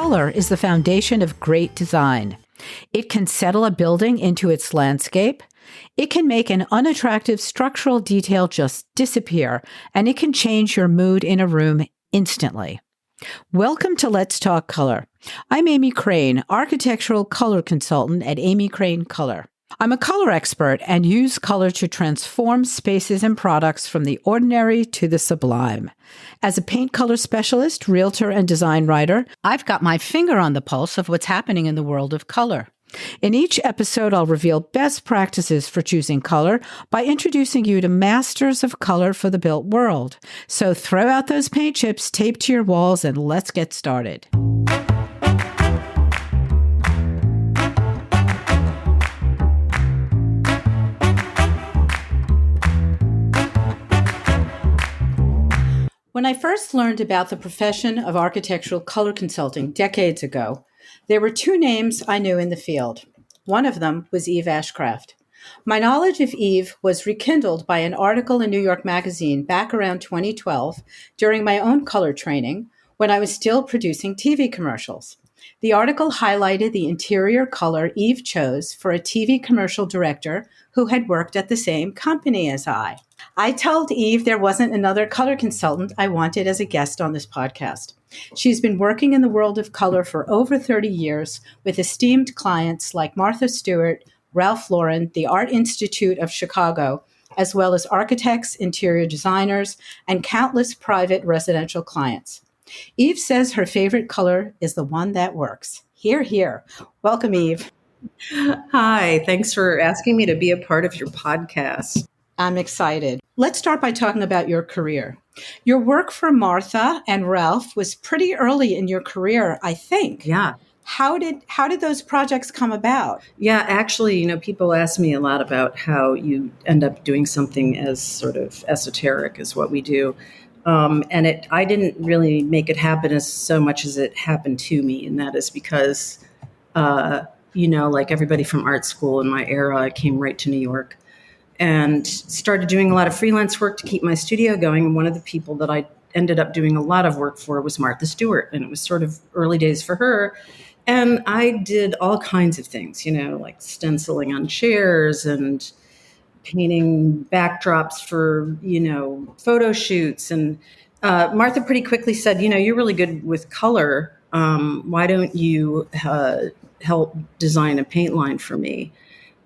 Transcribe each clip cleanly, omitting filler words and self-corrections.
color is the foundation of great design. It can settle a building into its landscape. It can make an unattractive structural detail just disappear, and it can change your mood in a room instantly. Welcome to Let's Talk Color. I'm Amy Crane, architectural color consultant at Amy Crane Color. I'm a color expert and use color to transform spaces and products from the ordinary to the sublime. As a paint color specialist, realtor, and design writer, I've got my finger on the pulse of what's happening in the world of color. In each episode, I'll reveal best practices for choosing color by introducing you to masters of color for the built world. So throw out those paint chips taped to your walls and let's get started. When I first learned about the profession of architectural color consulting decades ago, there were two names I knew in the field. One of them was Eve Ashcraft. My knowledge of Eve was rekindled by an article in New York Magazine back around 2012 during my own color training when I was still producing TV commercials. The article highlighted the interior color Eve chose for a TV commercial director who had worked at the same company as I. I told Eve there wasn't another color consultant I wanted as a guest on this podcast. She's been working in the world of color for over 30 years with esteemed clients like Martha Stewart, Ralph Lauren, the Art Institute of Chicago, as well as architects, interior designers, and countless private residential clients. Eve says her favorite color is the one that works. Hear, hear. Welcome, Eve. Hi, thanks for asking me to be a part of your podcast. I'm excited. Let's start by talking about your career. Your work for Martha and Ralph was pretty early in your career, I think. Yeah. How did those projects come about? Yeah, actually, people ask me a lot about how you end up doing something as sort of esoteric as what we do. And I didn't really make it happen as so much as it happened to me. And that is because, like everybody from art school in my era, I came right to New York and started doing a lot of freelance work to keep my studio going. And one of the people that I ended up doing a lot of work for was Martha Stewart. And it was sort of early days for her. And I did all kinds of things, like stenciling on chairs and painting backdrops for, photo shoots. And Martha pretty quickly said, you're really good with color. Why don't you help design a paint line for me?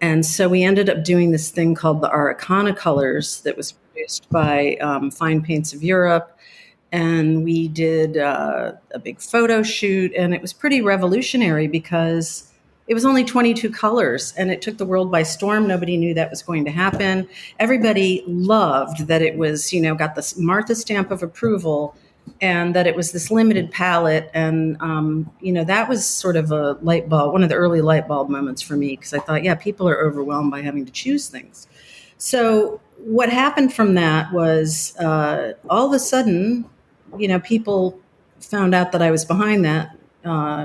And so we ended up doing this thing called the Araucana Colors that was produced by Fine Paints of Europe. And we did a big photo shoot, and it was pretty revolutionary because it was only 22 colors, and it took the world by storm. Nobody knew that was going to happen. Everybody loved that it was, got this Martha stamp of approval, and that it was this limited palette. And, that was sort of a light bulb, one of the early light bulb moments for me, because I thought, yeah, people are overwhelmed by having to choose things. So what happened from that was all of a sudden, people found out that I was behind that,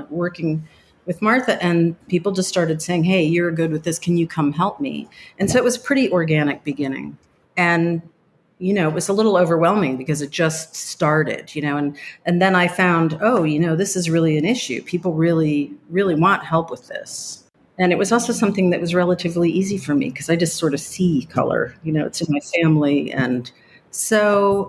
working with Martha, and people just started saying, hey, you're good with this. Can you come help me? And so it was a pretty organic beginning. And it was a little overwhelming because it just started, and then I found, this is really an issue. People really, really want help with this. And it was also something that was relatively easy for me because I just sort of see color, it's in my family. And so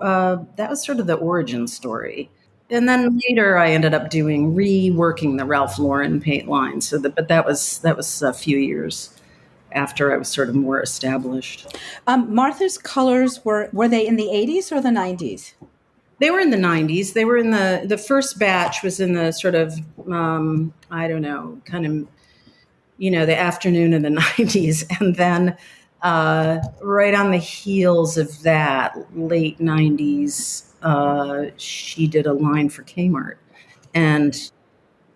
that was sort of the origin story. And then later I ended up reworking the Ralph Lauren paint line. But that was a few years after I was sort of more established. Martha's colors were they in the 80s or the 90s? They were in the 90s. They were in the first batch was in the sort of, the afternoon of the 90s. And then right on the heels of that, late 90s, she did a line for Kmart. And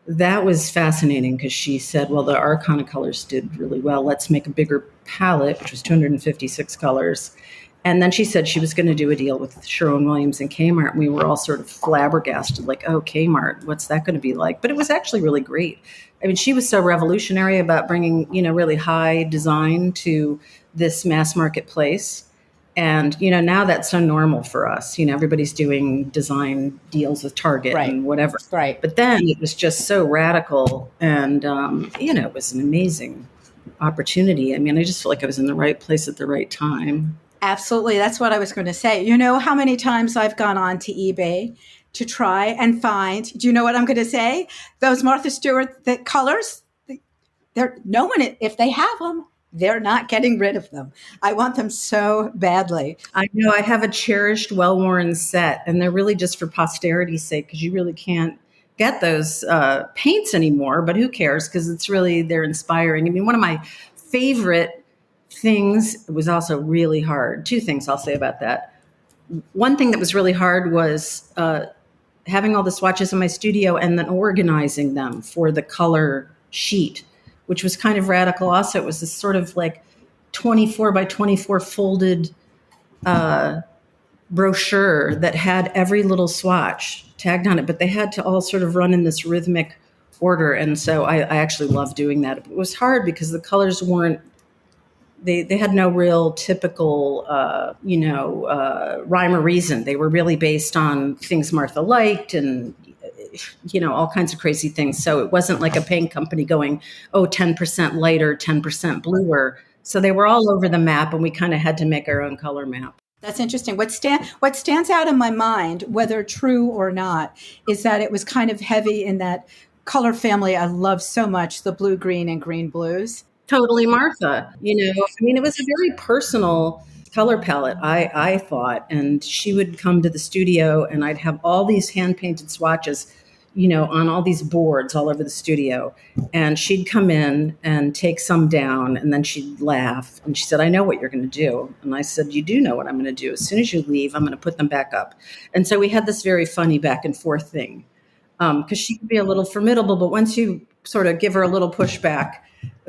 that was fascinating because she said, well, the Araucana colors did really well. Let's make a bigger palette, which was 256 colors. And then she said she was going to do a deal with Sherwin-Williams and Kmart. And we were all sort of flabbergasted, like, oh, Kmart, what's that going to be like? But it was actually really great. I mean, she was so revolutionary about bringing, really high design to this mass marketplace. And, now that's so normal for us. Everybody's doing design deals with Target Right. and whatever. Right. But then it was just so radical. And, it was an amazing opportunity. I mean, I just felt like I was in the right place at the right time. Absolutely. That's what I was going to say. You know how many times I've gone on to eBay to try and find, do you know what I'm going to say? Those Martha Stewart colors, they're no one, if they have them, they're not getting rid of them. I want them so badly. I know I have a cherished, well-worn set, and they're really just for posterity's sake, because you really can't get those paints anymore, but who cares? Because they're inspiring. I mean, one of my favorite things was also really hard. Two things I'll say about that. One thing that was really hard was having all the swatches in my studio and then organizing them for the color sheet, which was kind of radical. Also, it was this sort of like 24 by 24 folded brochure that had every little swatch tagged on it, but they had to all sort of run in this rhythmic order. And so I actually loved doing that. It was hard because the colors weren't, they had no real typical, rhyme or reason. They were really based on things Martha liked and, all kinds of crazy things. So it wasn't like a paint company going, 10% lighter, 10% bluer. So they were all over the map, and we kind of had to make our own color map. That's interesting. What stands out in my mind, whether true or not, is that it was kind of heavy in that color family I love so much, the blue, green, and green blues. Totally Martha. I mean, it was a very personal color palette, I thought. And she would come to the studio, and I'd have all these hand-painted swatches, on all these boards all over the studio. And she'd come in and take some down, and then she'd laugh. And she said, I know what you're going to do. And I said, you do know what I'm going to do. As soon as you leave, I'm going to put them back up. And so we had this very funny back and forth thing, because she could be a little formidable, but once you sort of give her a little pushback.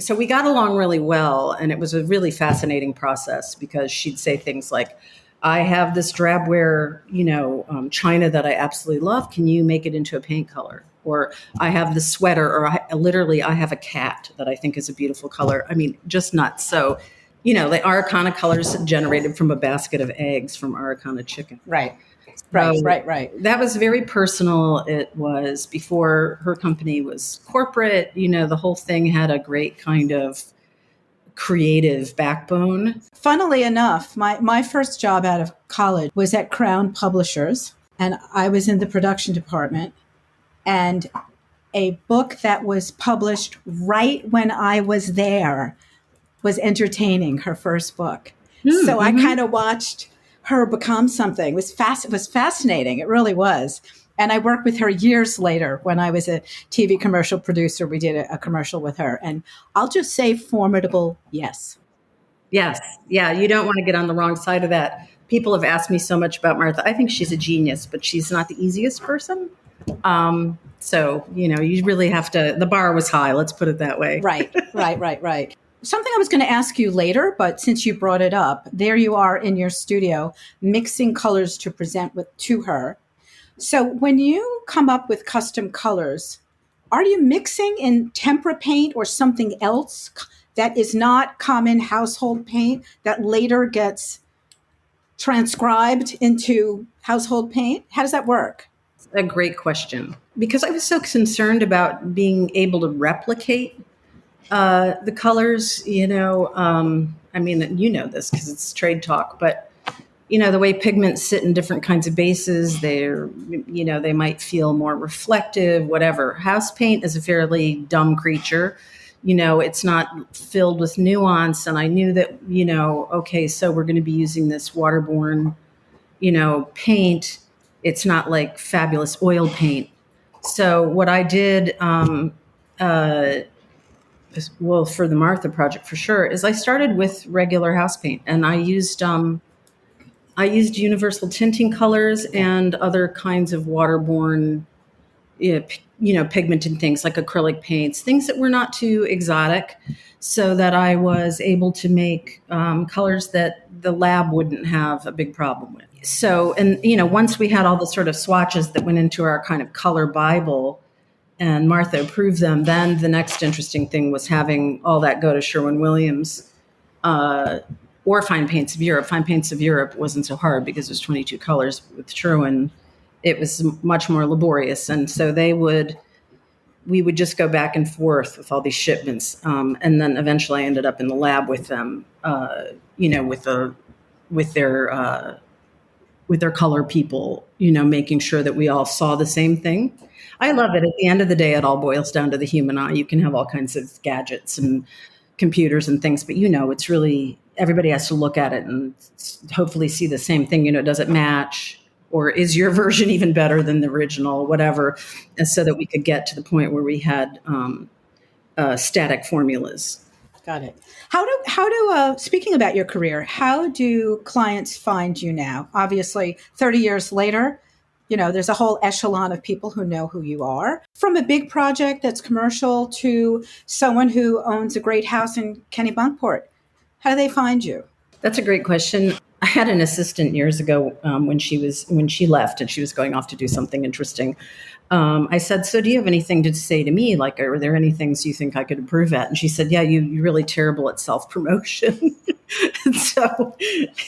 So we got along really well, and it was a really fascinating process, because she'd say things like, I have this drabware, china that I absolutely love. Can you make it into a paint color? Or I have this sweater, or I have a cat that I think is a beautiful color. I mean, just nuts. So, the Araucana colors generated from a basket of eggs from Araucana chicken. Right. So Right. That was very personal. It was before her company was corporate. The whole thing had a great kind of creative backbone. Funnily enough, my first job out of college was at Crown Publishers, and I was in the production department. And a book that was published right when I was there was Entertaining, her first book. So I kind of watched her become something. It was fascinating. It really was. And I worked with her years later when I was a TV commercial producer. We did a commercial with her. And I'll just say formidable, yes. Yes. Yeah, you don't want to get on the wrong side of that. People have asked me so much about Martha. I think she's a genius, but she's not the easiest person. So, you really have to, the bar was high, let's put it that way. Right. Something I was going to ask you later, but since you brought it up, there you are in your studio mixing colors to present to her. So when you come up with custom colors, are you mixing in tempera paint or something else that is not common household paint that later gets transcribed into household paint? How does that work? A great question. Because I was so concerned about being able to replicate the colors, I mean, this because it's trade talk, but the way pigments sit in different kinds of bases, they might feel more reflective, whatever. House paint is a fairly dumb creature. It's not filled with nuance. And I knew that, okay, so we're going to be using this waterborne, paint. It's not like fabulous oil paint. So what I did, for the Martha project for sure, is I started with regular house paint, and I used universal tinting colors and other kinds of waterborne, pigmented things like acrylic paints, things that were not too exotic, so that I was able to make colors that the lab wouldn't have a big problem with. So, and once we had all the sort of swatches that went into our kind of color Bible, and Martha approved them, then the next interesting thing was having all that go to Sherwin-Williams or Fine Paints of Europe. Fine Paints of Europe wasn't so hard because it was 22 colors. With Sherwin, it was much more laborious. And so we would just go back and forth with all these shipments. And then eventually I ended up in the lab with them, with their color people, making sure that we all saw the same thing. I love it. At the end of the day, it all boils down to the human eye. You can have all kinds of gadgets and computers and things, but it's really, everybody has to look at it and hopefully see the same thing. Does it match? Or is your version even better than the original, whatever, and so that we could get to the point where we had static formulas. Got it. How do speaking about your career, how do clients find you now? Obviously, 30 years later, there's a whole echelon of people who know who you are. From a big project that's commercial to someone who owns a great house in Kennebunkport, how do they find you? That's a great question. I had an assistant years ago when she left and she was going off to do something interesting. I said, "So do you have anything to say to me? Like, are there any things you think I could improve at?" And she said, "Yeah, you're really terrible at self-promotion." And so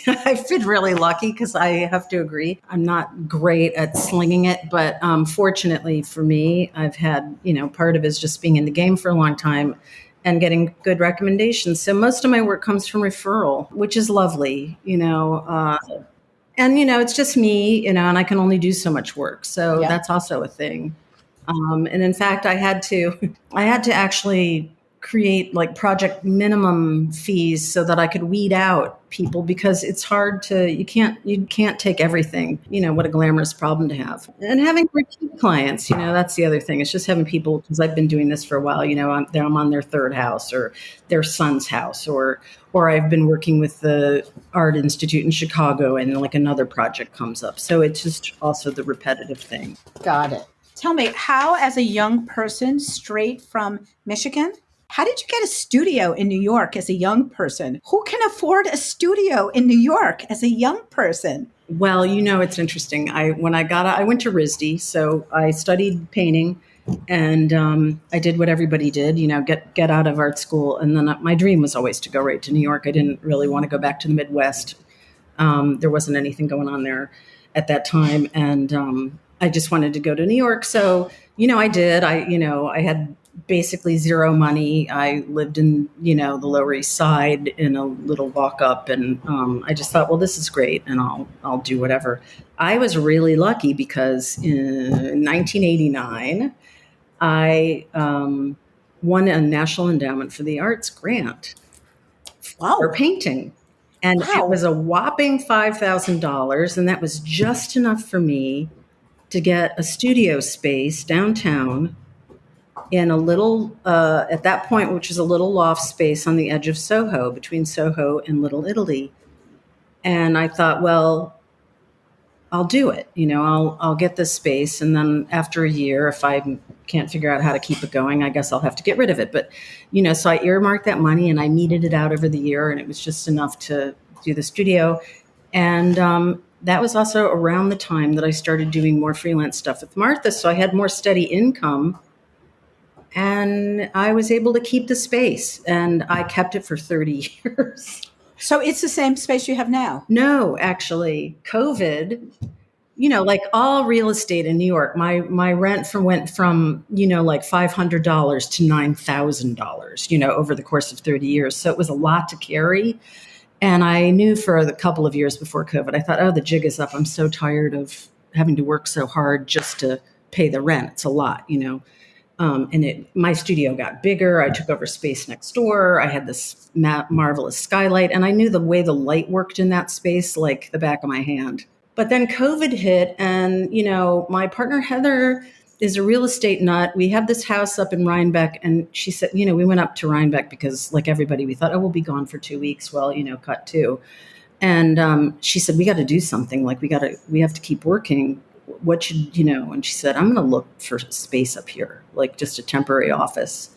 I've been really lucky because I have to agree. I'm not great at slinging it, but fortunately for me, I've had, part of it is just being in the game for a long time and getting good recommendations. So most of my work comes from referral, which is lovely, and, it's just me, and I can only do so much work. So That's also a thing. And in fact, I had to actually create like project minimum fees so that I could weed out people, because it's hard you can't take everything, what a glamorous problem to have. And having repeat clients, that's the other thing. It's just having people, because I've been doing this for a while, I'm on their third house or their son's house, or I've been working with the Art Institute in Chicago and like another project comes up. So it's just also the repetitive thing. Got it. Tell me, how, as a young person straight from Michigan, how did you get a studio in New York as a young person? Who can afford a studio in New York as a young person? Well, it's interesting. I went to RISD, so I studied painting, and I did what everybody did, get out of art school. And then my dream was always to go right to New York. I didn't really want to go back to the Midwest. There wasn't anything going on there at that time, and I just wanted to go to New York. So, I did. I had basically zero money. I lived in, the Lower East Side in a little walk up, and I just thought, well, this is great, and I'll do whatever. I was really lucky because in 1989, I won a National Endowment for the Arts grant for painting. And It was a whopping $5,000, and that was just enough for me to get a studio space downtown in a little, at that point, which is a little loft space on the edge of Soho, between Soho and Little Italy. And I thought, well, I'll do it. I'll get this space. And then after a year, if I can't figure out how to keep it going, I guess I'll have to get rid of it. But, so I earmarked that money and I meted it out over the year, and it was just enough to do the studio. And that was also around the time that I started doing more freelance stuff with Martha. So I had more steady income. And I was able to keep the space, and I kept it for 30 years. So it's the same space you have now? No, actually, COVID, like all real estate in New York, my rent went from, like $500 to $9,000, over the course of 30 years. So it was a lot to carry. And I knew for a couple of years before COVID, I thought, oh, the jig is up. I'm so tired of having to work so hard just to pay the rent. It's a lot, And my studio got bigger. I took over space next door. I had this marvelous skylight, and I knew the way the light worked in that space like the back of my hand. But then COVID hit, and, my partner, Heather, is a real estate nut. We have this house up in Rhinebeck, and she said, we went up to Rhinebeck because, like everybody, we thought, oh, we'll be gone for 2 weeks. Well, cut two. And she said, we got to do something. Like, we have to keep working. What should, and she said, I'm going to look for space up here, like just a temporary office.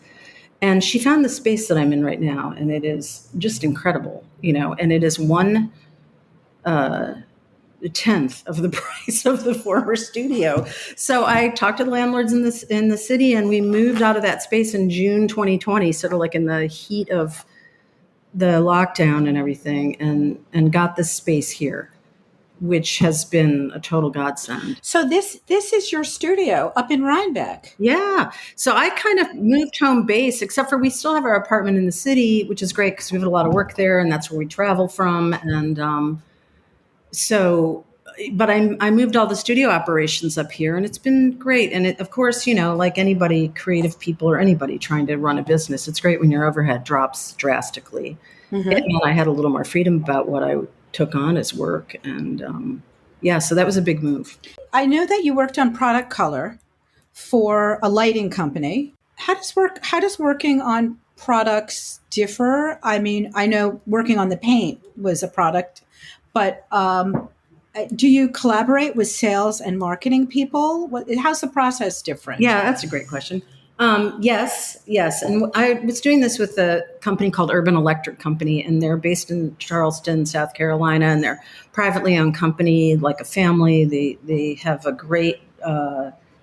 And she found the space that I'm in right now, and it is just incredible, and it is 1/10 of the price of the former studio. So I talked to the landlords in the city, and we moved out of that space in June 2020, sort of like in the heat of the lockdown and everything, and got this space here, which has been a total godsend. So this is your studio up in Rhinebeck. Yeah. So I kind of moved home base, except for we still have our apartment in the city, which is great because we have a lot of work there, and that's where we travel from. And so, but I moved all the studio operations up here, and it's been great. And of course, like anybody, creative people or anybody trying to run a business, it's great when your overhead drops drastically. Mm-hmm. And I had a little more freedom about what I took on as work. And yeah, so that was a big move. I know that you worked on product color for a lighting company. How does working on products differ? I mean, I know working on the paint was a product, but do you collaborate with sales and marketing people? How's the process different? Yeah, that's a great question. Yes. And I was doing this with a company called Urban Electric Company, and they're based in Charleston, South Carolina, and they're a privately owned company, like a family. They have a great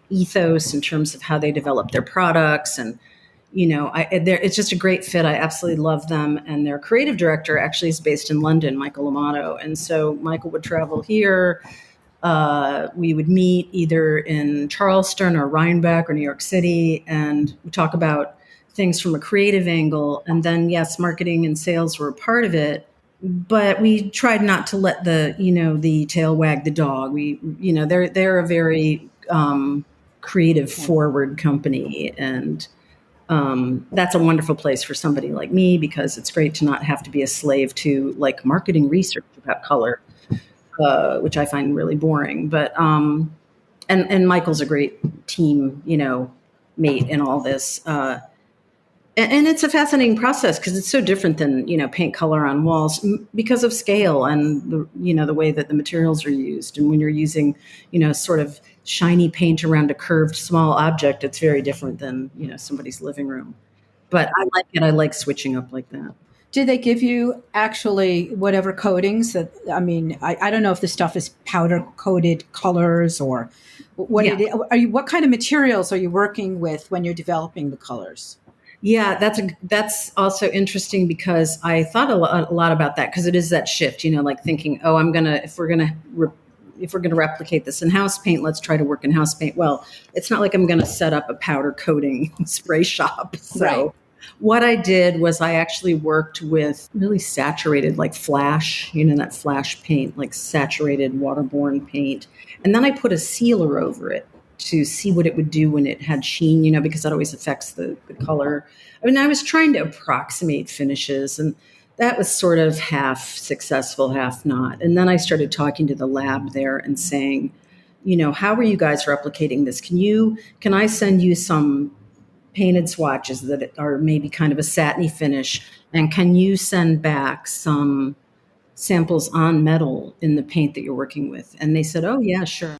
ethos in terms of how they develop their products, and it's just a great fit. I absolutely love them, and their creative director actually is based in London, Michael Amato, and so Michael would travel here. We would meet either in Charleston or Rhinebeck or New York City, and we talk about things from a creative angle. And then, yes, marketing and sales were a part of it, but we tried not to let the tail wag the dog. They're a very creative forward company, and that's a wonderful place for somebody like me because it's great to not have to be a slave to like marketing research about color. Which I find really boring, but and Michael's a great team, mate in all this, and it's a fascinating process because it's so different than paint color on walls because of scale and the way that the materials are used, and when you're using sort of shiny paint around a curved small object, it's very different than somebody's living room. But I like it. I like switching up like that. Did they give you actually whatever coatings that, I mean, I don't know if the stuff is powder coated colors or what what kind of materials are you working with when you're developing the colors? Yeah, that's also interesting because I thought a lot about that because it is that shift, like thinking, oh, if we're gonna replicate this in house paint, let's try to work in house paint. Well, it's not like I'm going to set up a powder coating spray shop. So right. What I did was I actually worked with really saturated, like flash, that flash paint, like saturated waterborne paint. And then I put a sealer over it to see what it would do when it had sheen, because that always affects the color. I mean, I was trying to approximate finishes, and that was sort of half successful, half not. And then I started talking to the lab there and saying, how are you guys replicating this? Can I send you some painted swatches that are maybe kind of a satiny finish, and can you send back some samples on metal in the paint that you're working with? And they said, oh yeah, sure.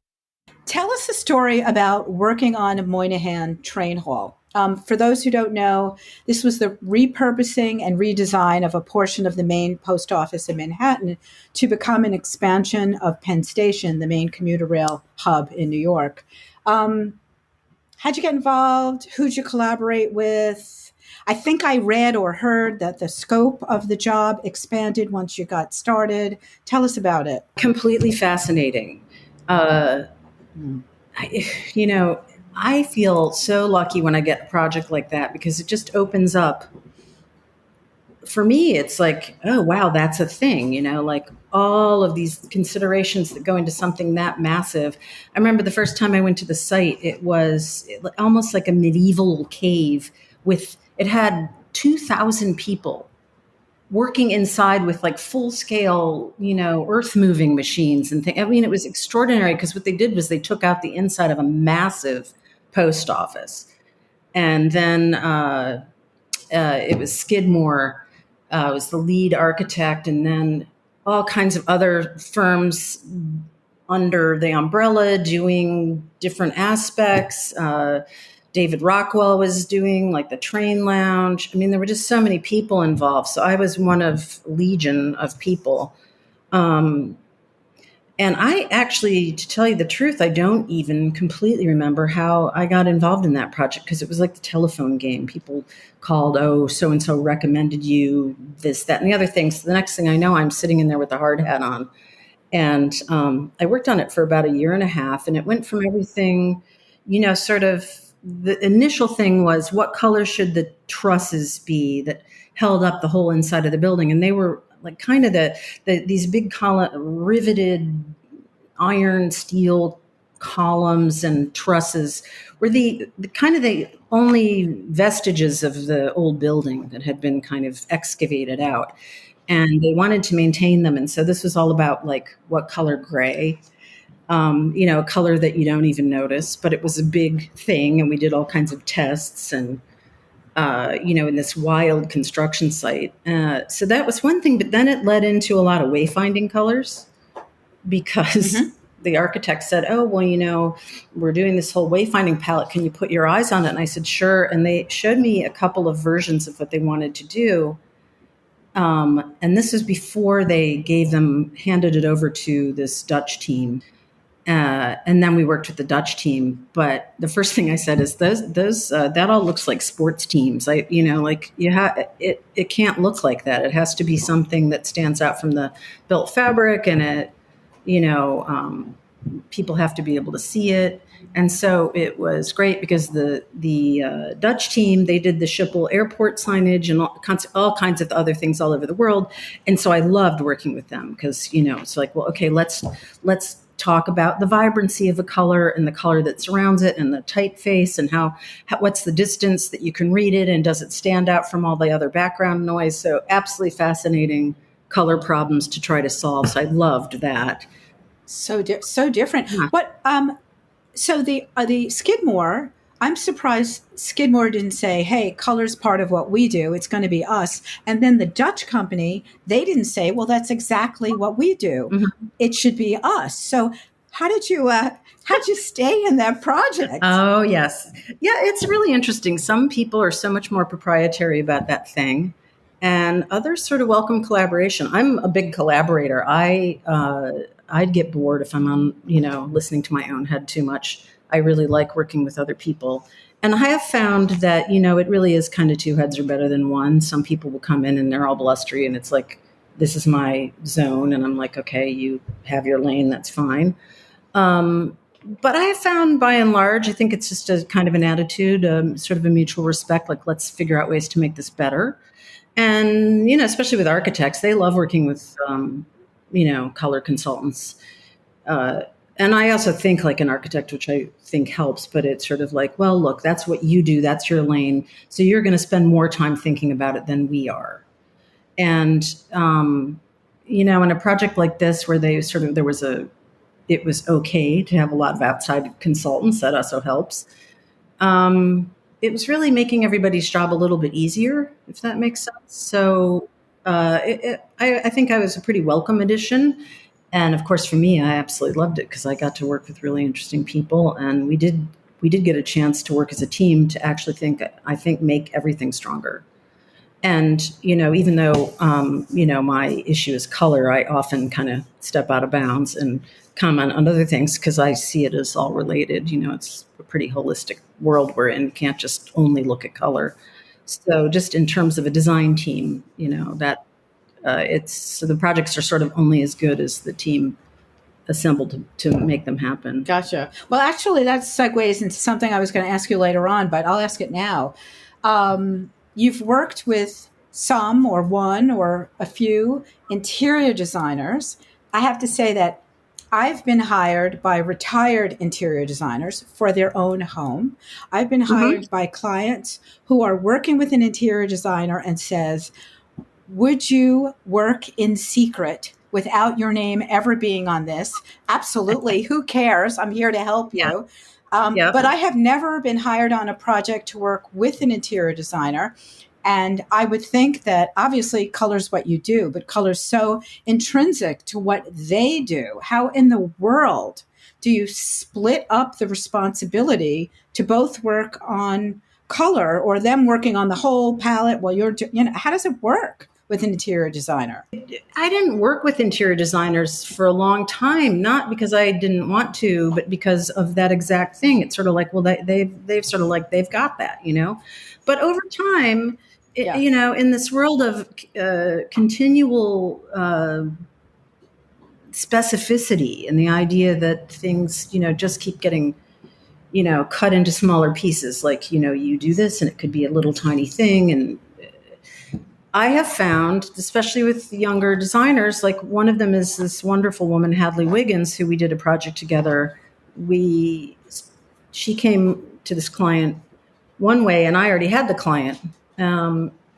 Tell us a story about working on Moynihan Train Hall. For those who don't know, this was the repurposing and redesign of a portion of the main post office in Manhattan to become an expansion of Penn Station, the main commuter rail hub in New York. How'd you get involved? Who'd you collaborate with? I think I read or heard that the scope of the job expanded once you got started. Tell us about it. Completely fascinating. I feel so lucky when I get a project like that because it just opens up. For me, it's like, oh, wow, that's a thing, like all of these considerations that go into something that massive. I remember the first time I went to the site, it was almost like a medieval cave it had 2,000 people working inside with like full scale, earth moving machines and things. I mean, it was extraordinary because what they did was they took out the inside of a massive post office. And then it was Skidmore was the lead architect, and then all kinds of other firms under the umbrella doing different aspects. David Rockwell was doing like the train lounge. I mean, there were just so many people involved. So I was one of legion of people. And And I actually, to tell you the truth, I don't even completely remember how I got involved in that project because it was like the telephone game. People called, oh, so and so recommended you this, that, and the other thing. So the next thing I know, I'm sitting in there with a hard hat on. And I worked on it for about a year and a half, and it went from everything, sort of the initial thing was what color should the trusses be that held up the whole inside of the building. And they were like kind of these big riveted iron steel columns and trusses were the kind of the only vestiges of the old building that had been kind of excavated out, and they wanted to maintain them. And so this was all about like what color gray, a color that you don't even notice, but it was a big thing. And we did all kinds of tests and, in this wild construction site. So that was one thing, but then it led into a lot of wayfinding colors because the architect said, oh, well, we're doing this whole wayfinding palette. Can you put your eyes on it? And I said, sure. And they showed me a couple of versions of what they wanted to do. And this was before they handed it over to this Dutch team. And then we worked with the Dutch team. But the first thing I said is that all looks like sports teams. It can't look like that. It has to be something that stands out from the built fabric, and people have to be able to see it. And so it was great because the Dutch team, they did the Schiphol airport signage and all kinds of other things all over the world. And so I loved working with them because, it's like, well, okay, let's talk about the vibrancy of a color and the color that surrounds it and the typeface and what's the distance that you can read it and does it stand out from all the other background noise. So absolutely fascinating color problems to try to solve. So I loved that. So different. Yeah. What? So the Skidmore. I'm surprised Skidmore didn't say, "Hey, color's part of what we do. It's going to be us." And then the Dutch company, they didn't say, "Well, that's exactly what we do. Mm-hmm. It should be us." So how'd you stay in that project? Oh, yes. Yeah, it's really interesting. Some people are so much more proprietary about that thing, and others sort of welcome collaboration. I'm a big collaborator. I'd get bored if I'm on, listening to my own head too much. I really like working with other people. And I have found that, it really is kind of two heads are better than one. Some people will come in and they're all blustery and it's like, this is my zone. And I'm like, okay, you have your lane. That's fine. But I have found by and large, I think it's just a kind of an attitude, sort of a mutual respect, like let's figure out ways to make this better. And, especially with architects, they love working with, color consultants. And I also think like an architect, which I think helps, but it's sort of like, well, look, that's what you do. That's your lane. So you're going to spend more time thinking about it than we are. And, in a project like this where it was okay to have a lot of outside consultants, that also helps. It was really making everybody's job a little bit easier, if that makes sense. So I think I was a pretty welcome addition. And of course, for me, I absolutely loved it because I got to work with really interesting people. And we did get a chance to work as a team to actually make everything stronger. And, even though, my issue is color, I often kind of step out of bounds and comment on other things because I see it as all related. It's a pretty holistic world we're in. You can't just only look at color. So just in terms of a design team, that so the projects are sort of only as good as the team assembled to make them happen. Gotcha. Well, actually, that segues into something I was going to ask you later on, but I'll ask it now. You've worked with some or one or a few interior designers. I have to say that I've been hired by retired interior designers for their own home. I've been hired by clients who are working with an interior designer and says, would you work in secret without your name ever being on this? Absolutely. Who cares? I'm here to help you. But I have never been hired on a project to work with an interior designer. And I would think that obviously color's what you do, but color's so intrinsic to what they do. How in the world do you split up the responsibility to both work on color or them working on the whole palette while you're how does it work? with an interior designer? I didn't work with interior designers for a long time, not because I didn't want to, but because of that exact thing. It's sort of like, well, they've sort of like, they've got that, you know? But over time, Yeah. you know, in this world of continual specificity and the idea that things, you know, just keep getting, you know, cut into smaller pieces, like, you know, you do this and it could be a little tiny thing. And I have found, especially with younger designers, like one of them is this wonderful woman, Hadley Wiggins, who we did a project together. She came to this client one way, and I already had the client.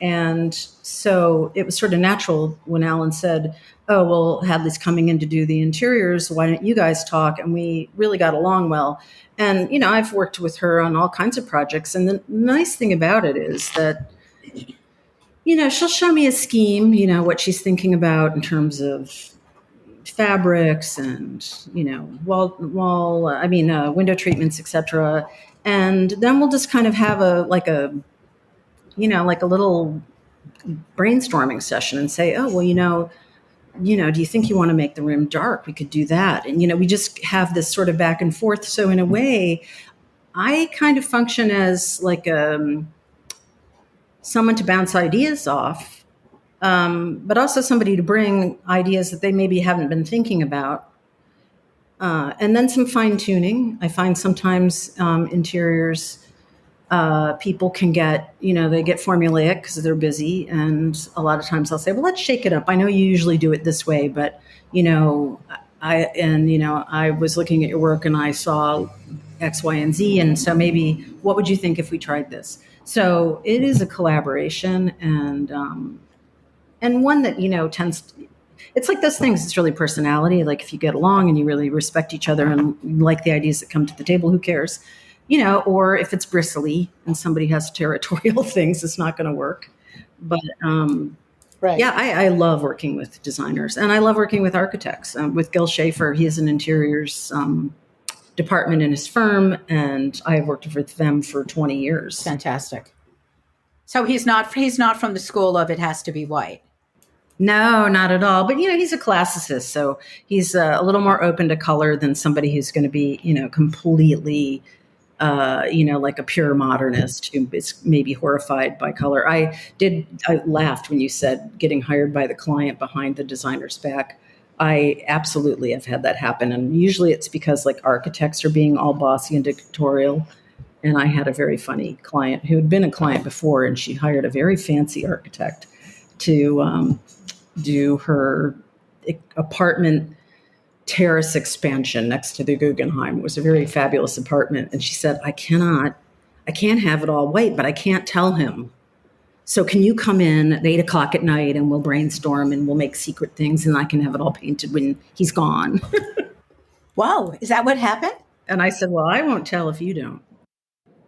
And so it was sort of natural when Alan said, "Oh, well, Hadley's coming in to do the interiors. Why don't you guys talk?" And we really got along well. And, you know, I've worked with her on all kinds of projects. And the nice thing about it is that, you know, she'll show me a scheme, you know, what she's thinking about in terms of fabrics and, you know, window treatments, etc. And then we'll just kind of have you know, like a little brainstorming session and say, oh, well, do you think you want to make the room dark? We could do that. And, you know, we just have this sort of back and forth. So in a way, I kind of function as like someone to bounce ideas off, but also somebody to bring ideas that they maybe haven't been thinking about. And then some fine tuning. I find sometimes interiors, people can get, you know, they get formulaic because they're busy. And a lot of times I'll say, well, let's shake it up. I know you usually do it this way, but, you know, I was looking at your work and I saw X, Y, and Z. And so maybe what would you think if we tried this? So it is a collaboration and one that, you know, it's like those things. It's really personality. Like if you get along and you really respect each other and like the ideas that come to the table, who cares? You know, or if it's bristly and somebody has territorial things, it's not going to work. But Right. yeah, I love working with designers and I love working with architects. With Gil Schaefer, he has an interiors department in his firm, and I've worked with them for 20 years. Fantastic. So he's not from the school of it has to be white. No, not at all. But, you know, he's a classicist, so he's a little more open to color than somebody who's going to be, you know, completely you know, like a pure modernist who is maybe horrified by color. I laughed when you said getting hired by the client behind the designer's back. I absolutely have had that happen. And usually it's because like architects are being all bossy and dictatorial. And I had a very funny client who had been a client before, and she hired a very fancy architect to do her apartment terrace expansion next to the Guggenheim. It was a very fabulous apartment. And she said, I can't have it all white, but I can't tell him. So can you come in at 8:00 at night and we'll brainstorm and we'll make secret things and I can have it all painted when he's gone. Wow. Is that what happened? And I said, well, I won't tell if you don't.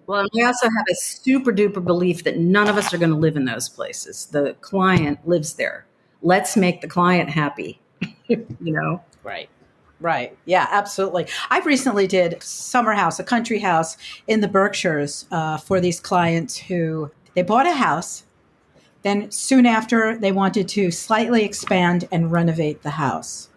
Well, and we also have a super duper belief that none of us are going to live in those places. The client lives there. Let's make the client happy, you know? Right. Right. Yeah, absolutely. I recently did summer house, a country house in the Berkshires for these clients who they bought a house. Then soon after, they wanted to slightly expand and renovate the house.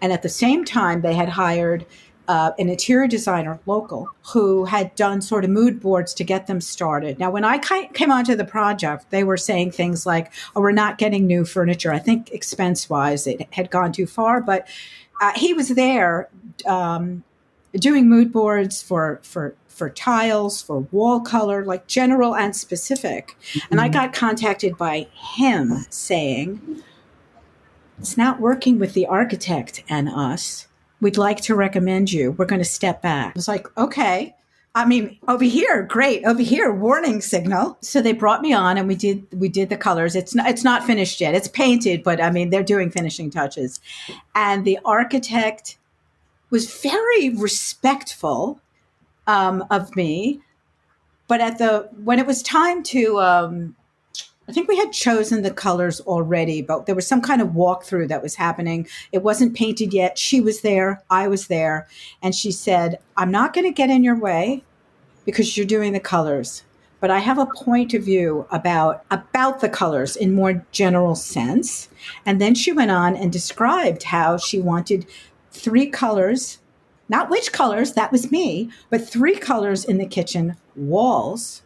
And at the same time, they had hired an interior designer, local, who had done sort of mood boards to get them started. Now, when I came onto the project, they were saying things like, oh, we're not getting new furniture. I think expense-wise, it had gone too far, but he was there doing mood boards for tiles, for wall color, like general and specific. Mm-hmm. And I got contacted by him saying, it's not working with the architect and us. We'd like to recommend you. We're going to step back. I was like, okay. I mean, over here, great. Over here, warning signal. So they brought me on and we did the colors. It's not finished yet. It's painted, but I mean, they're doing finishing touches. And the architect was very respectful of me. But when it was time to, I think we had chosen the colors already, but there was some kind of walkthrough that was happening. It wasn't painted yet. She was there. I was there. And she said, I'm not going to get in your way because you're doing the colors, but I have a point of view about the colors in more general sense. And then she went on and described how she wanted three colors, not which colors, that was me, but three colors in the kitchen: walls,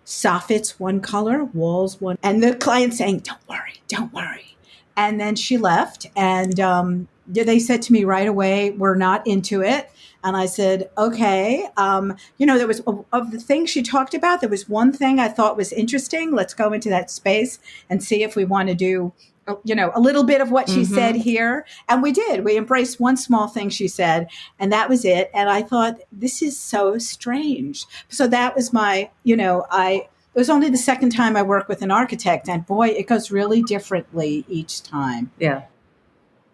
soffits one color, walls one. And the client saying, don't worry, don't worry. And then she left, and they said to me right away, we're not into it. And I said, okay. There was, of the things she talked about, there was one thing I thought was interesting. Let's go into that space and see if we want to do, a little bit of what she said here. And we did. We embraced one small thing she said, and that was it. And I thought, this is so strange. So that was it was only the second time I worked with an architect, and boy, it goes really differently each time. Yeah.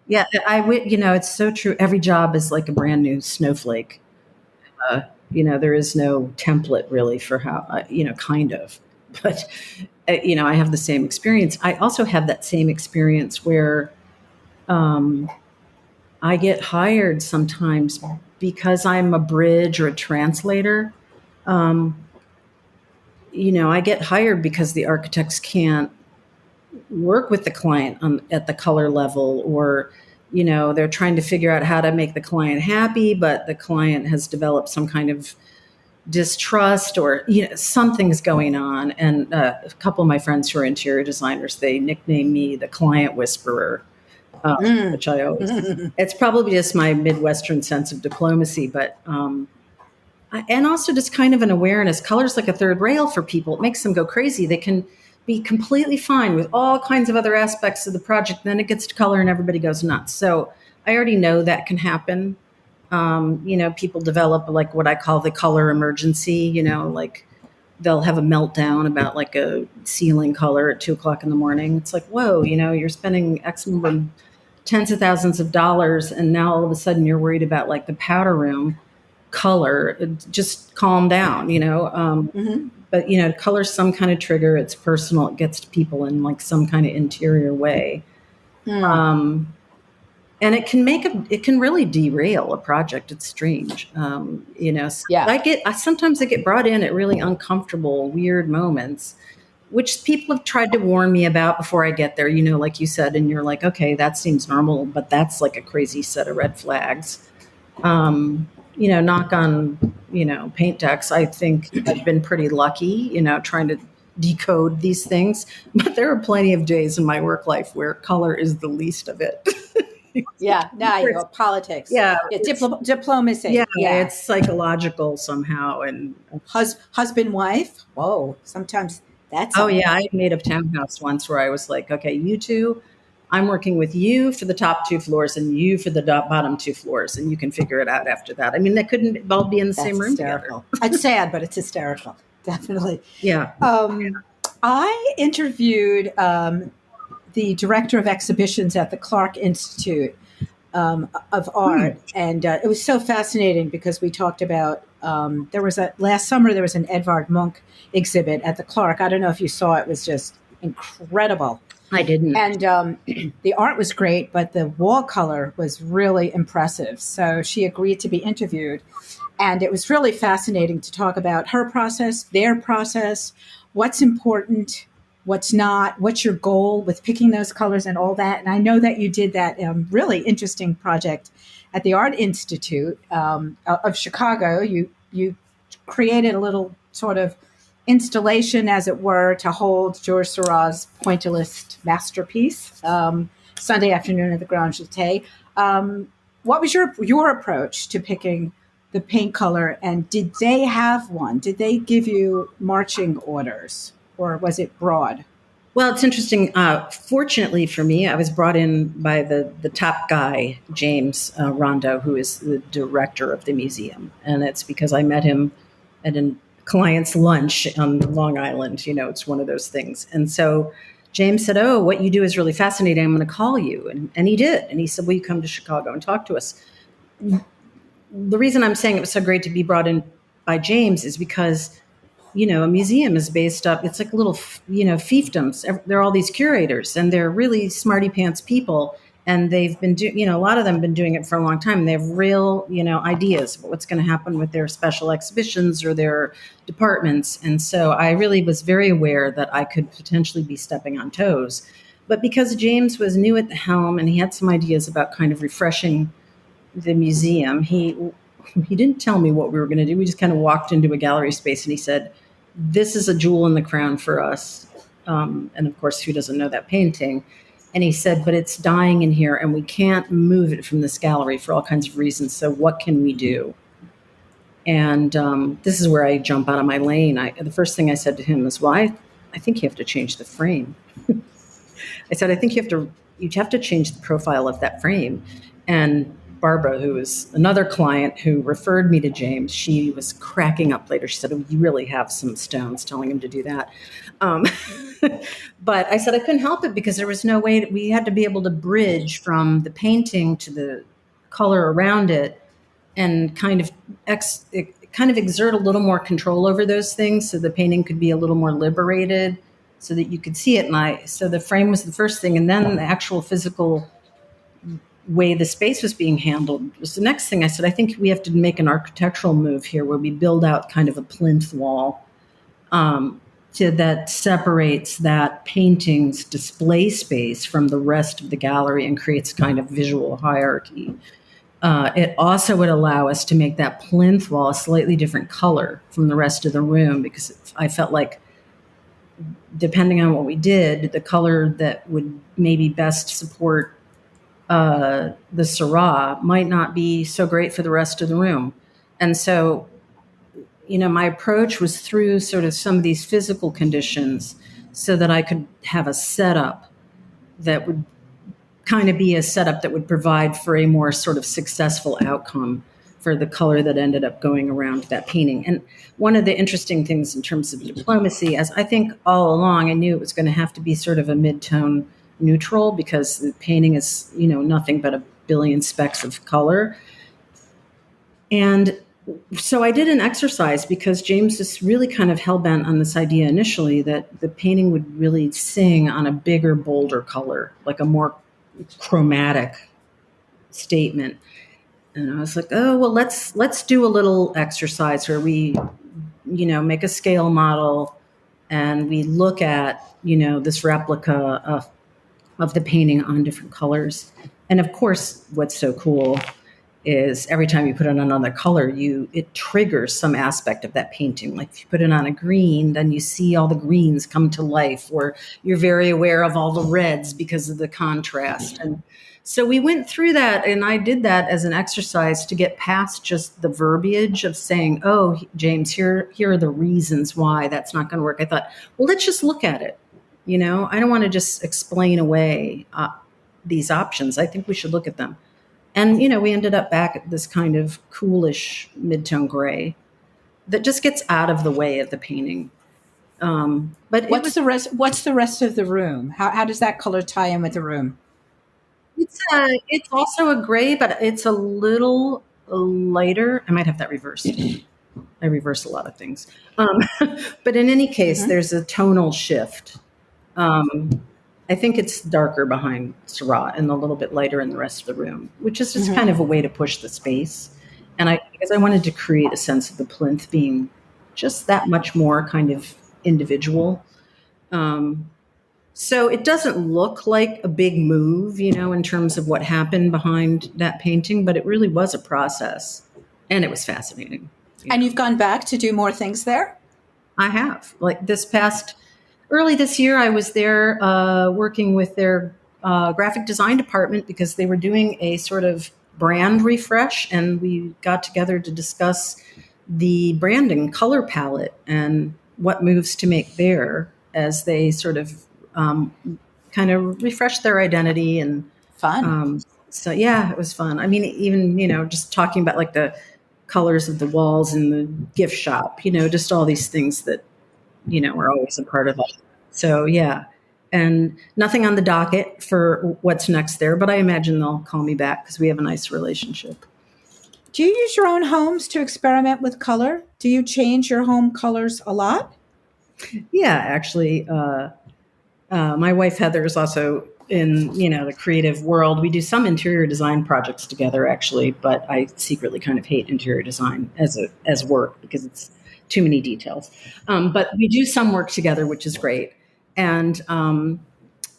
Yeah, it's so true. Every job is like a brand new snowflake. There is no template really for how, kind of. But, I have the same experience. I also have that same experience where I get hired sometimes because I'm a bridge or a translator. I get hired because the architects can't work with the client at the color level, or they're trying to figure out how to make the client happy, but the client has developed some kind of distrust, or something's going on. And a couple of my friends who are interior designers, they nickname me the client whisperer, which I always it's probably just my Midwestern sense of diplomacy, but and also just kind of an awareness. Color's like a third rail for people. It makes them go crazy. They can be completely fine with all kinds of other aspects of the project. Then it gets to color and everybody goes nuts. So I already know that can happen. People develop like what I call the color emergency, like they'll have a meltdown about like a ceiling color at 2:00 in the morning. It's like, whoa, you're spending X number of tens of thousands of dollars. And now all of a sudden you're worried about like the powder room color. Just calm down, but color's some kind of trigger. It's personal. It gets to people in like some kind of interior way. And it can really derail a project. It's strange. Sometimes I get brought in at really uncomfortable, weird moments, which people have tried to warn me about before I get there, like you said, and you're like, okay, that seems normal, but that's like a crazy set of red flags. Knock on, paint decks, I think I've been pretty lucky, trying to decode these things. But there are plenty of days in my work life where color is the least of it. Politics. Yeah. Diplomacy. Yeah, it's psychological somehow. And husband, wife. Whoa, sometimes that's. Oh, yeah. I made a townhouse once where I was like, okay, you two, I'm working with you for the top 2 floors and you for the bottom 2 floors, and you can figure it out after that. I mean, they couldn't all be in the same room together. It's sad, but it's hysterical. Definitely. Yeah. I interviewed the director of exhibitions at the Clark Institute of Art, and it was so fascinating because we talked about last summer there was an Edvard Munch exhibit at the Clark. I don't know if you saw it. It was just incredible. I didn't. And the art was great, but the wall color was really impressive. So she agreed to be interviewed. And it was really fascinating to talk about her process, their process, what's important, what's not, what's your goal with picking those colors and all that. And I know that you did that really interesting project at the Art Institute of Chicago. You created a little sort of installation, as it were, to hold Georges Seurat's pointillist masterpiece, Sunday afternoon at the Grand Jeté. What was your approach to picking the paint color, and did they have one? Did they give you marching orders, or was it broad? Well, it's interesting. Fortunately for me, I was brought in by the top guy, James Rondo, who is the director of the museum. And it's because I met him at a client's lunch on Long Island. It's one of those things. And so James said, oh, what you do is really fascinating. I'm going to call you. And he did. And he said, will you come to Chicago and talk to us? The reason I'm saying it was so great to be brought in by James is because, a museum is based up, it's like little, fiefdoms. There are all these curators, and they're really smarty pants people. And they've been doing, a lot of them have been doing it for a long time. They have real, ideas about what's going to happen with their special exhibitions or their departments. And so I really was very aware that I could potentially be stepping on toes. But because James was new at the helm and he had some ideas about kind of refreshing the museum, he didn't tell me what we were going to do. We just kind of walked into a gallery space and he said, "This is a jewel in the crown for us." And of course, who doesn't know that painting? And he said, "But it's dying in here and we can't move it from this gallery for all kinds of reasons. So what can we do?" And this is where I jump out of my lane. The first thing I said to him was, "Well, I think you have to change the frame." I said, "I think you have to change the profile of that frame." And Barbara, who was another client who referred me to James, she was cracking up later. She said, "Oh, you really have some stones," telling him to do that. Um, but I said I couldn't help it because there was no way we had to be able to bridge from the painting to the color around it and kind of exert a little more control over those things so the painting could be a little more liberated so that you could see it. So the frame was the first thing, and then the actual physical way the space was being handled was the next thing. I said, I think we have to make an architectural move here where we build out kind of a plinth wall that separates that painting's display space from the rest of the gallery and creates kind of visual hierarchy. It also would allow us to make that plinth wall a slightly different color from the rest of the room because I felt like, depending on what we did, the color that would maybe best support the Syrah might not be so great for the rest of the room. And so, my approach was through sort of some of these physical conditions so that I could have a setup that would kind of be a setup that would provide for a more sort of successful outcome for the color that ended up going around that painting. And one of the interesting things in terms of diplomacy, as I think all along I knew it was going to have to be sort of a mid-tone neutral because the painting is, nothing but a billion specks of color. And so I did an exercise because James was really kind of hell-bent on this idea initially that the painting would really sing on a bigger, bolder color, like a more chromatic statement. And I was like, oh, well, let's do a little exercise where we, make a scale model and we look at, this replica of the painting on different colors. And of course, what's so cool is every time you put it on another color, it triggers some aspect of that painting. Like if you put it on a green, then you see all the greens come to life, or you're very aware of all the reds because of the contrast. And so we went through that, and I did that as an exercise to get past just the verbiage of saying, "Oh, James, here are the reasons why that's not going to work." I thought, well, let's just look at it. I don't want to just explain away these options. I think we should look at them. And, we ended up back at this kind of coolish mid-tone gray that just gets out of the way of the painting. But what's the rest? What's the rest of the room? How does that color tie in with the room? It's also a gray, but it's a little lighter. I might have that reversed. I reverse a lot of things. But in any case, there's a tonal shift. I think it's darker behind Syrah and a little bit lighter in the rest of the room, which is just kind of a way to push the space. And because I wanted to create a sense of the plinth being just that much more kind of individual. So it doesn't look like a big move, in terms of what happened behind that painting, but it really was a process, and it was fascinating. And you've gone back to do more things there? I have. Like early this year, I was there working with their graphic design department because they were doing a sort of brand refresh, and we got together to discuss the branding color palette and what moves to make there as they sort of kind of refresh their identity. And fun. So yeah, it was fun. I mean, even just talking about like the colors of the walls in the gift shop, just all these things that are always a part of it. So yeah, and nothing on the docket for what's next there, but I imagine they'll call me back because we have a nice relationship. Do you use your own homes to experiment with color? Do you change your home colors a lot? Yeah, actually, My wife Heather is also in the creative world. We do some interior design projects together, actually, but I secretly kind of hate interior design as work because it's too many details. But we do some work together, which is great. And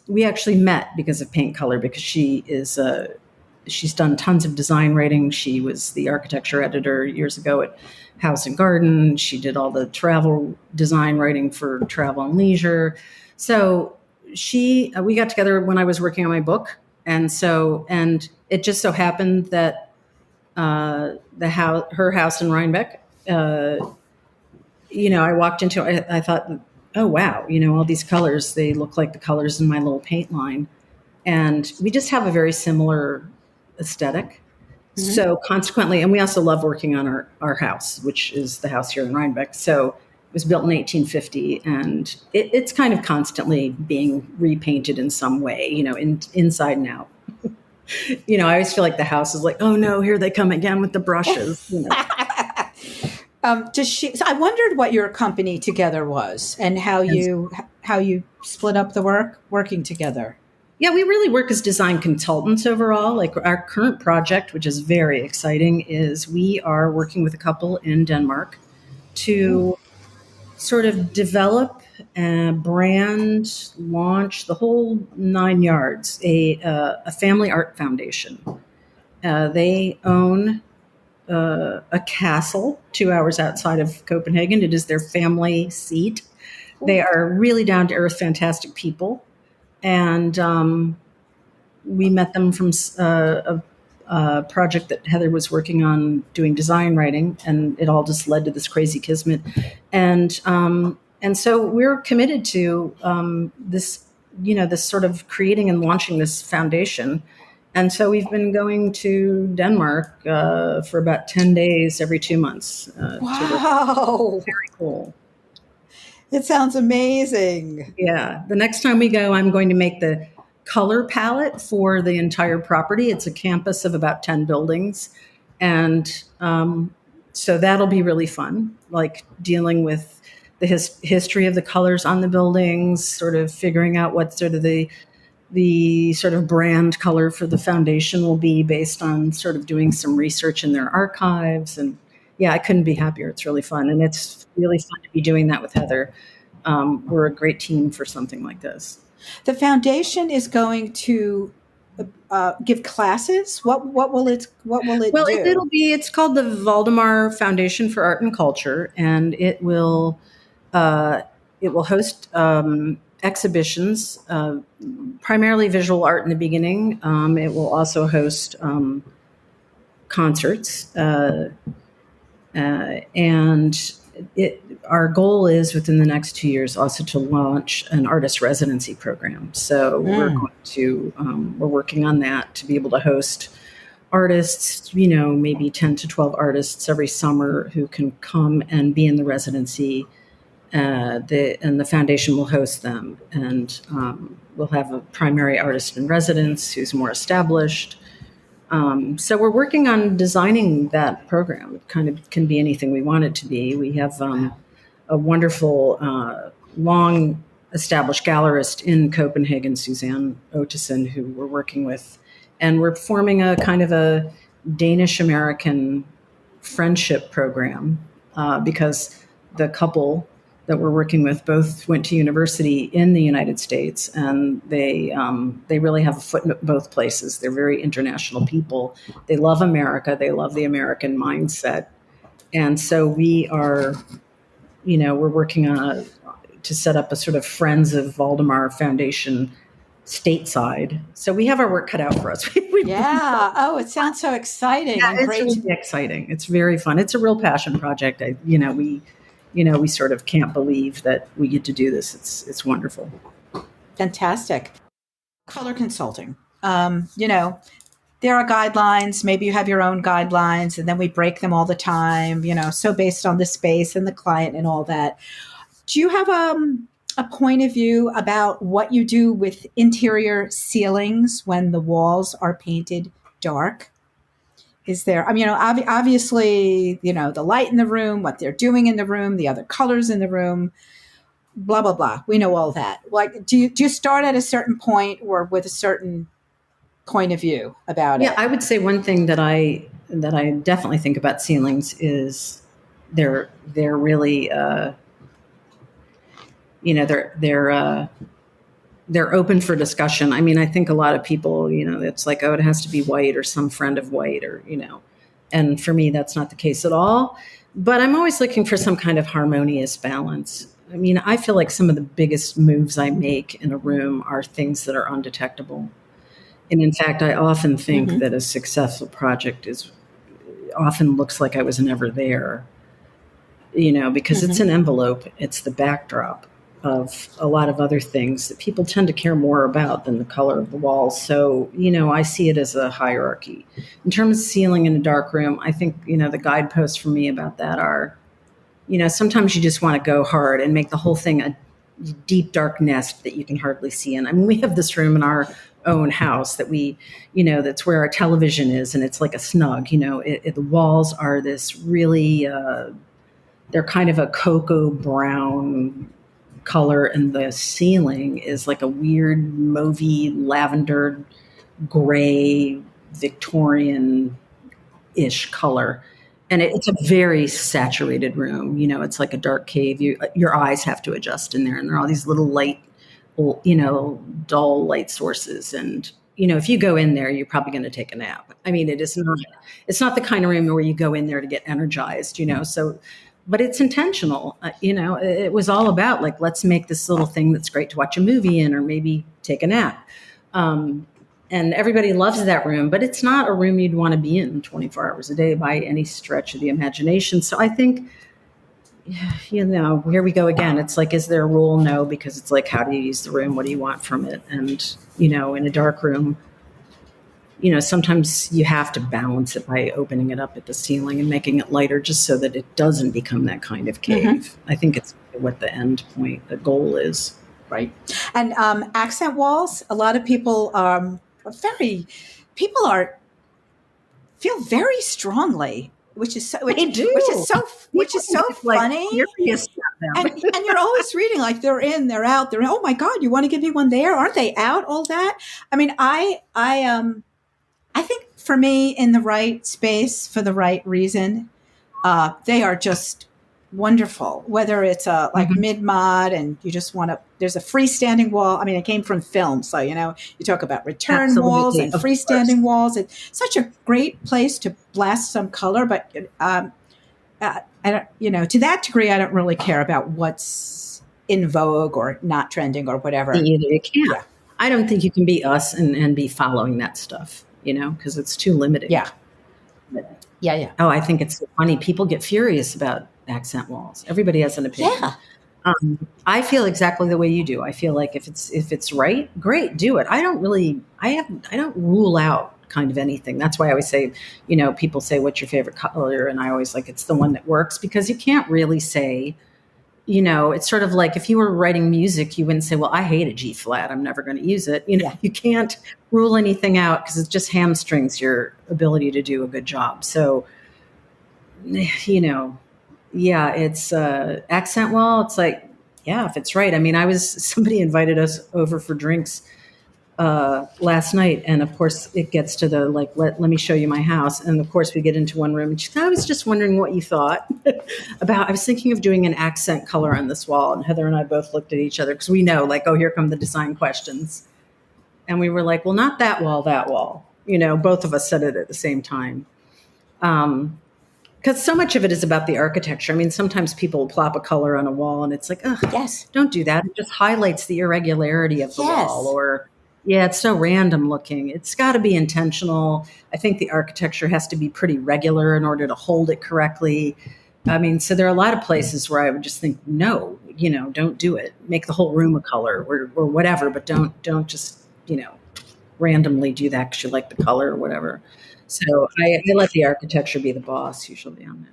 we actually met because of paint color, because she's done tons of design writing. She was the architecture editor years ago at House and Garden. She did all the travel design writing for Travel and Leisure. So we got together when I was working on my book, and it just so happened that her house in Rhinebeck, I walked into it, I thought, oh wow, all these colors, they look like the colors in my little paint line, and we just have a very similar aesthetic. Mm-hmm. So consequently, and we also love working on our house, which is the house here in Rhinebeck. So it was built in 1850, and it's kind of constantly being repainted in some way, inside and out. I always feel like the house is like, oh no, here they come again with the brushes. So I wondered what your company together was and how you split up the working together. Yeah, we really work as design consultants overall. Like our current project, which is very exciting, is we are working with a couple in Denmark to sort of develop a brand, launch the whole 9 yards, a family art foundation. They own a castle 2 hours outside of Copenhagen. It is their family seat. They are really down to earth, fantastic people. And we met them from a project that Heather was working on doing design writing, and it all just led to this crazy kismet. And so we're committed to this sort of creating and launching this foundation. And so we've been going to Denmark for about 10 days every 2 months. Wow. Very cool. It sounds amazing. Yeah. The next time we go, I'm going to make the color palette for the entire property. It's a campus of about 10 buildings. And so that'll be really fun, like dealing with the history of the colors on the buildings, sort of figuring out what sort of the sort of brand color for the foundation will be based on sort of doing some research in their archives. And yeah, I couldn't be happier. It's really fun. And it's really fun to be doing that with Heather. We're a great team for something like this. The foundation is going to give classes. What will it Well, do? it's called the Valdemar Foundation for Art and Culture, and it will host exhibitions, primarily visual art in the beginning. It will also host concerts, and our goal is within the next 2 years also to launch an artist residency program. So we're working on that to be able to host artists, maybe 10 to 12 artists every summer who can come and be in the residency. And the foundation will host them, and we'll have a primary artist in residence who's more established. So we're working on designing that program. It kind of can be anything we want it to be. We have a wonderful, long established gallerist in Copenhagen, Suzanne Ottesen, who we're working with. And we're forming a kind of a Danish-American friendship program because the couple that we're working with both went to university in the United States, and they really have a foot in both places. They're very international people. They love America. They love the American mindset. And so we are, we're working on to set up a sort of Friends of Valdemar Foundation stateside. So we have our work cut out for us. Yeah. Oh, it sounds so exciting. Yeah, and it's great. really exciting. It's very fun. It's a real passion project. We sort of can't believe that we get to do this. It's wonderful. Fantastic. Color consulting. There are guidelines. Maybe you have your own guidelines, and then we break them all the time, so based on the space and the client and all that. Do you have a point of view about what you do with interior ceilings when the walls are painted dark? Is there, obviously, the light in the room, what they're doing in the room, the other colors in the room. blah, blah, blah. We know all that. Like, do you start at a certain point or with a certain point of view about Yeah, it? I would say one thing that I definitely think about ceilings is they're really they're open for discussion. I mean, I think a lot of people, it's like, oh, it has to be white or some friend of white, or and for me that's not the case at all. But I'm always looking for some kind of harmonious balance. I mean, I feel like some of the biggest moves I make in a room are things that are undetectable. And in fact, I often think Mm-hmm. that a successful project is often looks like I was never there, because it's Mm-hmm. an envelope, it's the backdrop of a lot of other things that people tend to care more about than the color of the walls. So, I see it as a hierarchy. In terms of ceiling in a dark room, I think, the guideposts for me about that are, sometimes you just want to go hard and make the whole thing a deep, dark nest that you can hardly see in. I mean, we have this room in our own house that that's where our television is, and it's like a snug, the walls are this really, they're kind of a cocoa brown color, and the ceiling is like a weird mauvey lavender gray Victorian ish color. And it's a very saturated room. It's like a dark cave. Your eyes have to adjust in there, and there are all these little light, dull light sources. And if you go in there, you're probably going to take a nap. I mean, it's not the kind of room where you go in there to get energized. So, but it's intentional. It was all about like, let's make this little thing that's great to watch a movie in, or maybe take a nap. Um, and everybody loves that room, but it's not a room you'd want to be in 24 hours a day by any stretch of the imagination. So I think, here we go again. It's like, is there a rule? No, because it's like, how do you use the room? What do you want from it? And, in a dark room, sometimes you have to balance it by opening it up at the ceiling and making it lighter just so that it doesn't become that kind of cave. Mm-hmm. I think it's what the end point, the goal is. Right. And accent walls, a lot of people very, people are feel very strongly, which is so, They which is do. so, which People is so get like funny. furious at them. And you're always reading like they're in, they're out, they're in. Oh my God, you want to give me one there? Aren't they out? All that. I mean, I think for me, in the right space for the right reason, they are just wonderful. Whether it's a like Mhm. mid mod and you just want to, there's a freestanding wall. I mean, it came from film, so you talk about return walls Absolutely, and of course. freestanding walls. It's such a great place to blast some color, but I don't, to that degree, I don't really care about what's in vogue or not trending or whatever. Either you can't. Yeah, I don't think you can be us and be following that stuff, because it's too limiting. yeah, But, yeah, yeah, oh, I think it's so funny. People get furious about accent walls. Everybody has an opinion. yeah. I feel exactly the way you do. I feel like if it's right, great, do it. I don't rule out kind of anything. That's why I always say, people say, "What's your favorite color?" And I always like, it's the one that works, because you can't really say, it's sort of like if you were writing music, you wouldn't say, "Well, I hate a G flat. I'm never going to use it." Yeah. You can't rule anything out, because it just hamstrings your ability to do a good job. So, yeah, it's accent wall. It's like, yeah, if it's right. I mean, somebody invited us over for drinks last night, and of course it gets to the like, let me show you my house, and of course we get into one room, and she said, I was just wondering what you thought about. I was thinking of doing an accent color on this wall, and Heather and I both looked at each other, because we know, like, oh, here come the design questions, and we were like, well, not that wall, that wall. Both of us said it at the same time. Because so much of it is about the architecture. I mean, sometimes people will plop a color on a wall and it's like, oh, Yes, don't do that. It just highlights the irregularity of the wall. yes. Or, yeah, it's so random looking. It's got to be intentional. I think the architecture has to be pretty regular in order to hold it correctly. I mean, so there are a lot of places where I would just think, no, don't do it. Make the whole room a color, or whatever, but don't just, randomly do that because you like the color or whatever. So I let the architecture be the boss usually on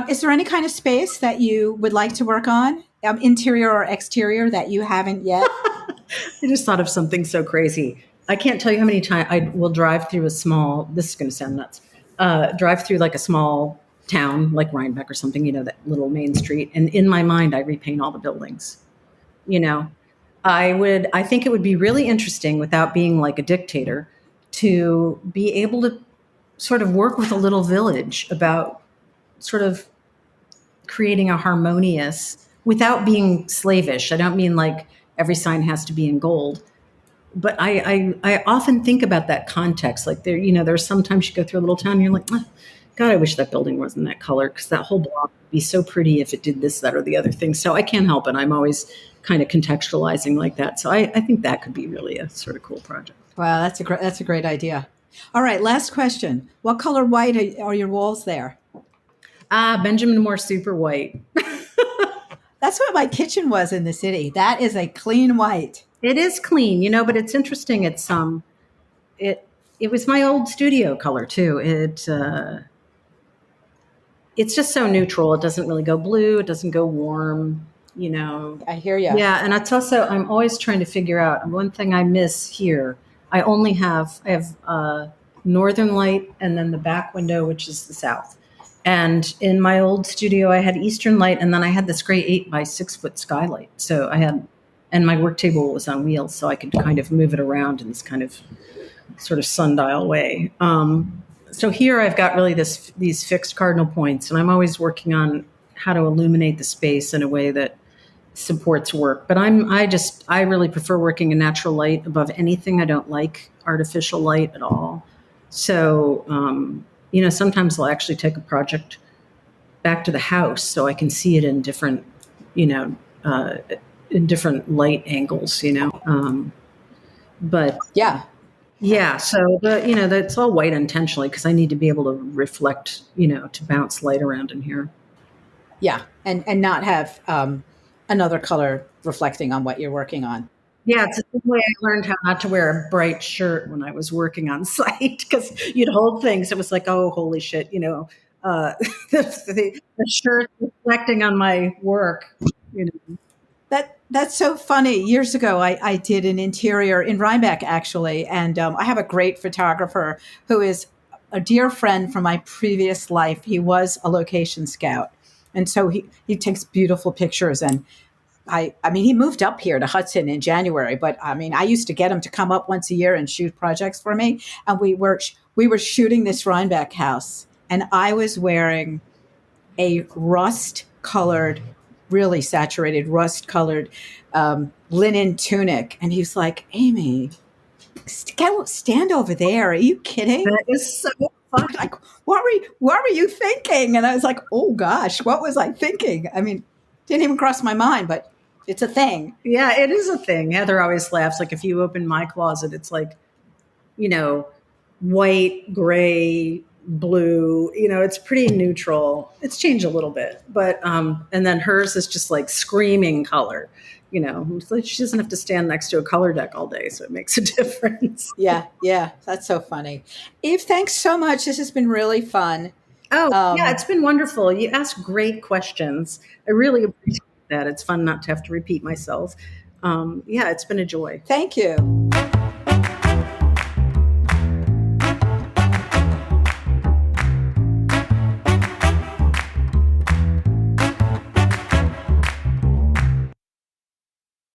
Is there any kind of space that you would like to work on, interior or exterior, that you haven't yet? that. I just thought of something so crazy. I can't tell you how many times I will drive through a small, this is going to sound nuts, drive through like a small town like Rhinebeck or something, that little main street. And in my mind, I repaint all the buildings. You know, I think it would be really interesting without being like a dictator to be able to sort of work with a little village about sort of creating a harmonious without being slavish. I don't mean like every sign has to be in gold, but I often think about that context. Like there's sometimes you go through a little town and you're like, "Ah, God, I wish that building wasn't that color because that whole block would be so pretty if it did this, that, or the other thing." So I can't help it. I'm always kind of contextualizing like that. So I think that could be really a sort of cool project. Wow, that's a great idea. All right, last question. What color white are your walls there? Benjamin Moore Super White. That's what my kitchen was in the city. That is a clean white. It is clean, but it's interesting. It was my old studio color too. It's just so neutral. It doesn't really go blue. It doesn't go warm. I hear you. Yeah, and it's also I'm always trying to figure out one thing I miss here. I have northern light and then the back window, which is the south. And in my old studio, I had eastern light, and then I had this great 8 by 6 foot skylight. So and my work table was on wheels, so I could kind of move it around in this kind of sort of sundial way. So here I've got really these fixed cardinal points, and I'm always working on how to illuminate the space in a way that supports work. But I really prefer working in natural light above anything. I don't like artificial light at all. So, sometimes I'll actually take a project back to the house so I can see it in different, in different light angles, but yeah. So that's all white intentionally because I need to be able to reflect, to bounce light around in here. Yeah, and not have another color reflecting on what you're working on. Yeah, it's the same way I learned how not to wear a bright shirt when I was working on site because you'd hold things. It was like, oh, holy shit, the shirt reflecting on my work. That's so funny. Years ago, I did an interior in Rhinebeck, actually, and I have a great photographer who is a dear friend from my previous life. He was a location scout, and so he takes beautiful pictures. And I mean, he moved up here to Hudson in January, but I mean, I used to get him to come up once a year and shoot projects for me. And we were shooting this Rhinebeck house, and I was wearing a rust-colored, really saturated rust-colored linen tunic, and he was like, "Amy, stand over there. Are you kidding?" That is so fun. Like, what were you thinking? And I was like, "Oh gosh, what was I thinking?" I mean, didn't even cross my mind, but it's a thing. Yeah, it is a thing. Heather always laughs. Like if you open my closet, it's like, white, gray, blue, it's pretty neutral. It's changed a little bit, but, and then hers is just like screaming color, she doesn't have to stand next to a color deck all day. So it makes a difference. Yeah. That's so funny. Eve, thanks so much. This has been really fun. Oh, yeah, it's been wonderful. You ask great questions. I really appreciate that. It's fun not to have to repeat myself. Yeah, it's been a joy. Thank you.